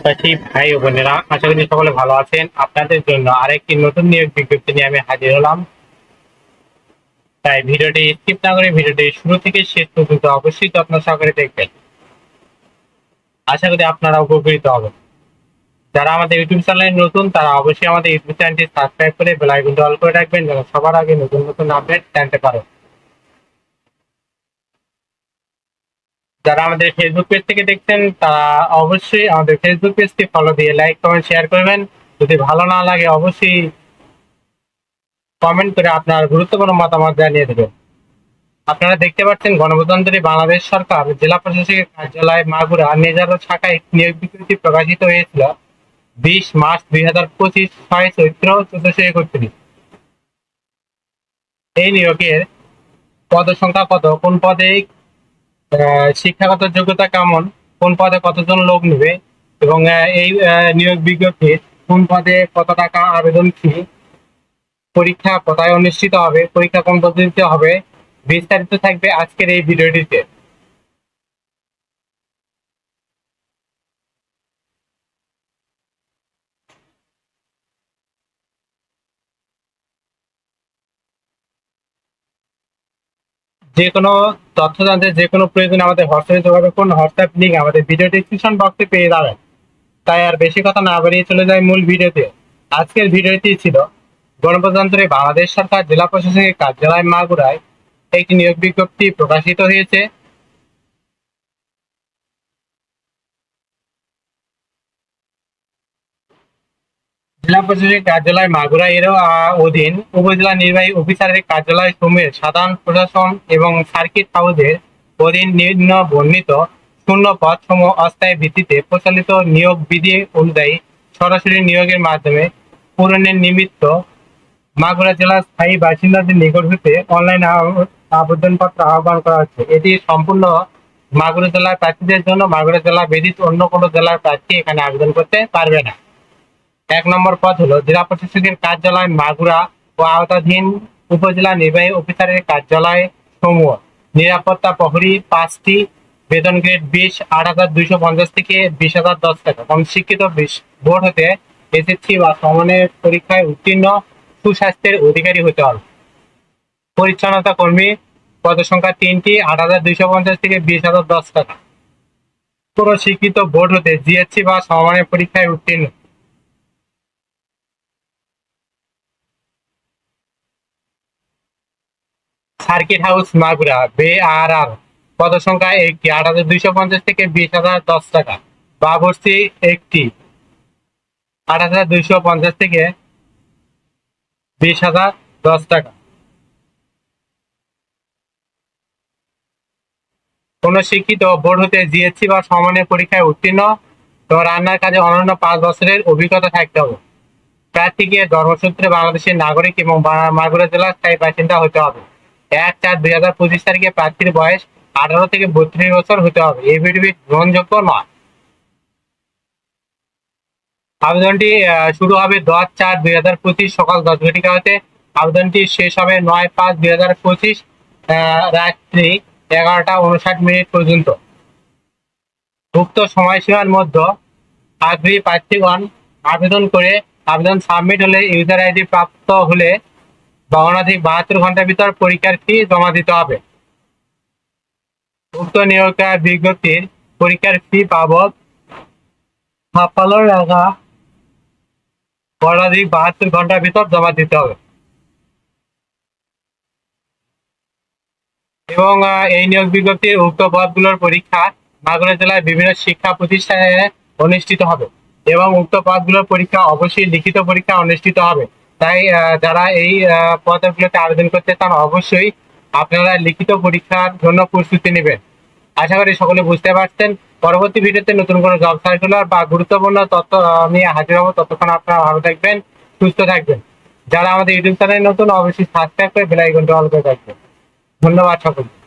পাশাপাশি ভাই ও বোনেরা, আশা করি সকলে ভালো আছেন। আপনাদের জন্য আরেকটি নতুন নিয়োগ বিজ্ঞপ্তি নিয়ে আমি হাজির হলাম। তাই ভিডিওটি স্কিপ না করে ভিডিওটি শুরু থেকে শেষ পর্যন্ত অবশ্যই যত্ন সহকারে দেখবেন। আশা করি আপনারা উপকৃত হবেন। যারা আমাদের ইউটিউব চ্যানেলে নতুন তারা অবশ্যই আমাদের ইউটিউব চ্যানেলটি সাবস্ক্রাইব করে বেল আইকনটি অল করে রাখবেন, যেন সবার আগে নতুন নতুন আপডেট জানতে পারেন। যারা আমাদের ফেসবুক পেজ থেকে দেখছেন তারা অবশ্যই আমাদের ফেসবুক পেজটি ফলো দিয়ে লাইক কমেন্ট শেয়ার করবেন। যদি ভালো না লাগে অবশ্যই কমেন্ট করে আপনার গুরুত্বপূর্ণ মতামত জানিয়ে দেবেন। আপনারা দেখতে পাচ্ছেন গণপ্রজাতন্ত্রী বাংলাদেশ সরকার জেলা প্রশাসকের কার্যালয় মাগুরা নেজারো শাখায় নিয়োগ বিজ্ঞপ্তি প্রকাশিত হয়েছিল 20 মার্চ 2025, 6 চৈত্র 1431। এই নিয়োগের পদ সংখ্যা কত, কোন পদে শিক্ষাগত যোগ্যতা কেমন, কোন পদে কতজন লোক নেবে এবং এই নিয়োগ বিজ্ঞপ্তির কোন পদে কত টাকা আবেদন ফি, পরীক্ষা কোথায় অনুষ্ঠিত হবে, পরীক্ষা কোন পদ্ধতিতে হবে, বিস্তারিত থাকবে আজকের এই ভিডিওটিতে। যে কোনো তথ্য জানতে যে কোনো প্রয়োজনে আমাদের হোয়াটসঅ্যাপে যোগাযোগ করুন। হোয়াটসঅ্যাপ লিঙ্ক আমাদের ভিডিও ডিসক্রিপশন বক্সে পেয়ে যাবেন। তাই আর বেশি কথা না বাড়িয়ে চলে যায় মূল ভিডিওতে। আজকের ভিডিওটি ছিল গণপ্রজাতন্ত্রী বাংলাদেশ সরকার জেলা প্রশাসকের কার্যালয় মাগুরায় একটি নিয়োগ বিজ্ঞপ্তি প্রকাশিত হয়েছে। জেলা প্রশাসকের কার্যালয় মাগুরা এর অধীন উপজেলা নির্বাহী অফিসারের কার্যালয় সমূহের সাধারণ প্রশাসন এবং সার্কিট হাউসের অধীন নিম্ন বর্ণিত শূন্য পদ সমূহ অস্থায়ী ভিত্তিতে প্রচলিত নিয়োগ বিধি অনুযায়ী সরাসরি নিয়োগের মাধ্যমে পূরণের নিমিত্ত মাগুরা জেলার স্থায়ী বাসিন্দাদের নিকট হতে অনলাইন আবেদনপত্র আহ্বান করা হচ্ছে। এটি সম্পূর্ণ মাগুরা জেলার প্রার্থীদের জন্য। মাগুরা জেলা ব্যতীত অন্য কোনো জেলার প্রার্থী এখানে আবেদন করতে পারবে না। 1 নম্বর পদ হলো জেলা প্রশাসকের কার্যালয় মাগুরা ও আওতাধীন উপজেলা নির্বাহী অফিসারের কার্যালয় সমূহ নিরাপত্তা প্রহরী 5টি, বেতন গ্রেড 20, 8,250 থেকে 20,010 টাকা। কম শিক্ষিত বোর্ড হতে এসএসসি বা সমমানের পরীক্ষায় উত্তীর্ণ, সুস্বাস্থ্যের অধিকারী হতে হবে। পরিচ্ছন্নতা কর্মী পদ সংখ্যা 3টি, 8,250 থেকে 20,010 টাকা। কোন শিক্ষিত বোর্ড হতে জিএসসি বা সমমানের পরীক্ষায় উত্তীর্ণ। সার্কিট হাউস মাগুরা BRR পদ সংখ্যা 1টি, 8,250 থেকে 20,010 টাকা। বাবরসি 1টি, 8,250 থেকে 20,010 টাকা। কোন শিক্ষিত বোর্ড হতে জিএসসি বা সমমানের পরীক্ষায় উত্তীর্ণ এবং রান্নার কাজে অনন্য 5 বছরের অভিজ্ঞতা থাকতে হবে। প্রার্থীকে জন্মসূত্রে বাংলাদেশের নাগরিক এবং মাগুরা জেলার স্থায়ী বাসিন্দা হতে হবে। 1/4/2025 তারিখে প্রার্থীর বয়স 18 থেকে 32 বছর হতে হবে। এফিডেভিট গ্রহণযোগ্য নয়। আবেদনটি শুরু হবে 10/4/2025 সকাল 10 ঘটিকা হতে। আবেদনটি শেষ হবে 9/5/2025 রাত্রি 11টা 59 মিনিট পর্যন্ত। উক্ত সময়সীমার মধ্যে আগ্রহী প্রার্থীগণ আবেদন করে আবেদন সাবমিট হলে ইউজার আইডি প্রাপ্ত হলে বা অনধিক 72 ঘন্টার ভিতর পরীক্ষার ফি জমা দিতে হবে। উক্ত নিয়োগ বিজ্ঞপ্তির পরীক্ষার ফি বাবদ 56 টাকা অনধিক 72 ঘন্টার ভিতর জমা দিতে হবে। এবং এই নিয়োগ বিজ্ঞপ্তির উক্ত পদগুলোর পরীক্ষা মাগুরা জেলার বিভিন্ন শিক্ষা প্রতিষ্ঠানে অনুষ্ঠিত হবে এবং উক্ত পদগুলোর পরীক্ষা অবশ্যই লিখিত পরীক্ষা অনুষ্ঠিত হবে। তাই যারা এই পদগুলোতে আবেদন করতে চান অবশ্যই আপনারা লিখিত পরীক্ষার জন্য প্রস্তুতি নেবেন। আশা করি সকলে বুঝতে পারছেন। পরবর্তী ভিডিওতে নতুন কোনো জব সার্কুলার বা গুরুত্বপূর্ণ তথ্য নিয়ে হাজির হবো। ততক্ষণ আপনারা ভালো থাকবেন, সুস্থ থাকবেন। যারা আমাদের ইউটিউব চ্যানেলে নতুন অবশ্যই সাবস্ক্রাইব করে বেল আইকনটি অল করে রাখবেন। ধন্যবাদ সকলকে।